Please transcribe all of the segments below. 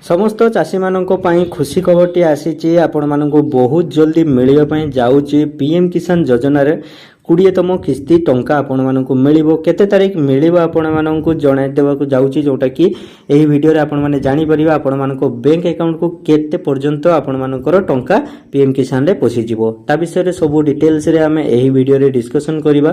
समस्त चाषी मानक पई खुशी खबरटी आसी आपण मानक बहुत जल्दी मिलवा पई जाउची पीएम किसान योजना रे 20तम किस्ती टंका आपण मानक मिलिबो केते तारीख मिलिबो आपण मानक जणाई देबा को जाउची जोटा कि एही वीडियो रे आपण माने जानि परिबा आपण मानक बैंक अकाउंट को केते पर्यंत आपण मानकर टंका पीएम किसान रे पसी जिवो ता विषय रे सब डिटेल्स रे हमें एही वीडियो रे डिस्कशन करिबा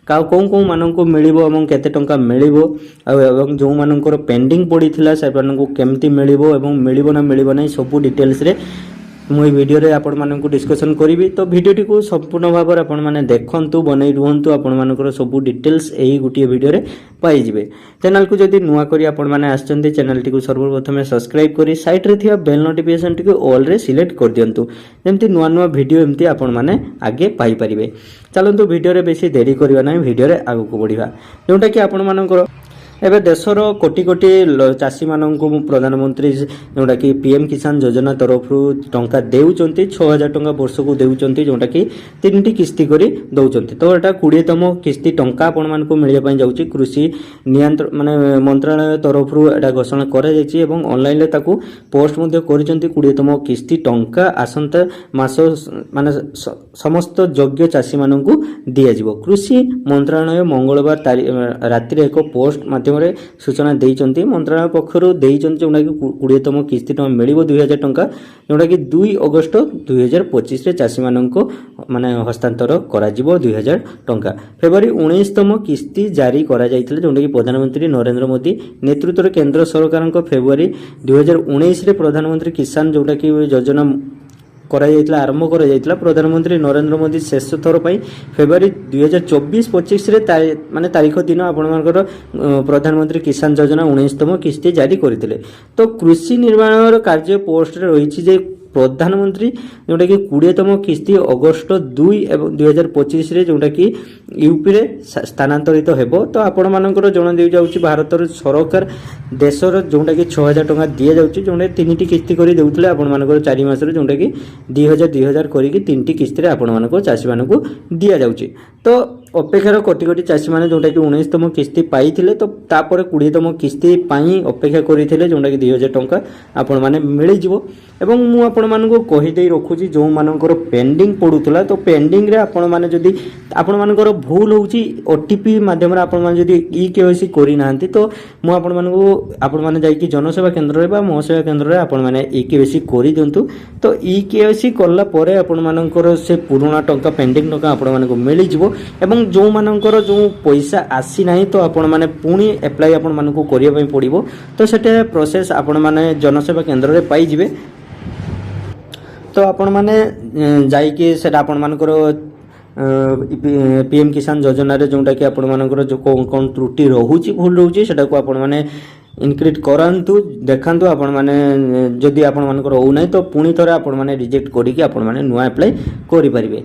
का कोन मानक मिलिबो एवं केते टंका मिलिबो एवं जो मानकर पेंडिंग पड़ीथिला से मानक केमती मिलिबो एवं मिलिबो ना मिलिबो नै सब डिटेल्स रे मुझे वीडियो रे आपण मानक डिस्कशन करी तो वीडियोटी को संपूर्ण भाव में आपण माने देखंतु बनै रुहंतु आपण मानकर सब डिटेल्स एही गुटिए वीडियो रे पाई जिवे। चैनल को जदि नुआ करी आपण माने आछंती चैनल टी को सर्वप्रथम सब्सक्राइब करी साइड रे थिया बेल नोटिफिकेशन टी को ऑल रे सिलेक्ट कर दियंतु जेमति नुआ नुआ वीडियो एमति आपण माने आगे पाई परिबे। चलंतु वीडियो रे बेसी देरी करबा नै वीडियो रे आगु को बढ़िबा जोटा कि आपण मानकर एबे देशर कोटी कोटी चाषी मानक प्रधानमंत्री जोटा कि पीएम किसान योजना तरफ टंका देउचंती 6000 टंका वर्ष को देउचंती जोटा कि 3टी किस्ती करी दउचंती तो एटा 20तम किस्ती टंका आपण मानक मिलिया पई जाउची कृषि नियंत्रण माने मंत्रालय तरफ एटा घोषणा करा जायछि एवं ऑनलाइन ले ताकू पोस्ट मध्ये करिसंती 20तम किस्ती टंका आसंता मास माने समस्त योग्य चाषी मानक दिया जिवो। कृषि मंत्रालय मंगलवार रात्रि एक पोस्ट सूचना देइचंती मंत्रालय पक्षरु देइचंती जोटा कि 20तम किस्ती टंका मिलिबो 2000 टंका जोटा कि 2 अगस्त 2025 रे चाषी मानक माने हस्तांतर करा जिवो 2000 टंका। फेब्रुआरी 19तम किस्ती जारी करा जायतिले जोटा कि प्रधानमंत्री नरेंद्र मोदी नेतृत्व रे केंद्र सरकार फेब्रुआरी 2019 रे प्रधानमंत्री किसान जोटा कि योजना आरंभ कर प्रधानमंत्री नरेंद्र मोदी शेष थर फेब्रुआरी 2024-25 रे माने तारीख दिन आपणकर प्रधानमंत्री किसान योजना 19तम किस्ती जारी करथिले। तो कृषि निर्माण कार्य पोस्ट रे रहिछि जे प्रधानमंत्री जोटा कि 20तम किस्ती अगस्त 2 एवं 2025 रे जोटा कि यूपी रे स्थानांतरित हेबो। तो आपण मानकर जण देउ जाउछि भारत सरकार देशर जोटा कि 6000 टंका दिया जाउछि जोटा 3टी किस्ती करी देउथले आपण मानकर 4 मास रे जोटा कि 2000 करी कि 3टी किस्ती रे आपण मानकर चाषी मानक दिया जाउछि। तो अपेक्षार कोटी कोटी चाषी माने जोटा कि 19तम किस्ती पाइथिले तो तापर 20तम किस्ती पाई अपेक्षा करिथिले जोटा कि 2000 टंका आपण माने मिलि जिवो। एवं मु आपण मानक कहि देई रखुची जो मानकर पेंडिंग पडुतला तो पेंडिंग रे आपण माने जदी आपण मानकर भूल होउची ओटीपी माध्यम रे आपण माने जदी ई केवाईसी करि नाहंती तो मु आपण मानक आपण माने जाई कि जनसेवा केंद्र रे बा मोसेवा केंद्र रे आपण माने ई केवाईसी करि दियंतु। तो ई केवाईसी करला परे आपण मानकर से पुराना टंका पेंडिंग टंका आपण मानक मिलि जिवो एवं जो मानकर जो पैसा आसी नाही तो आपण माने पुणी अप्लाई आपण मानक करिया पई पड़िबो। तो सेटे प्रोसेस आपण माने जनसेवा केंद्र रे पाई जिवे। तो आपण माने जाई कि सेटा आपण मानकर पीएम किसान योजना रे जोटा कि आपण मानकर जो कोन त्रुटि रहूची भूल रहूची सेटा को आपण माने इनक्रीट करंतु देखंतु आपण माने जदी आपण मानकर हो नाही तो पुणी थरे आपण माने रिजेक्ट करी कि आपण माने नुवा अप्लाई करि परिबे।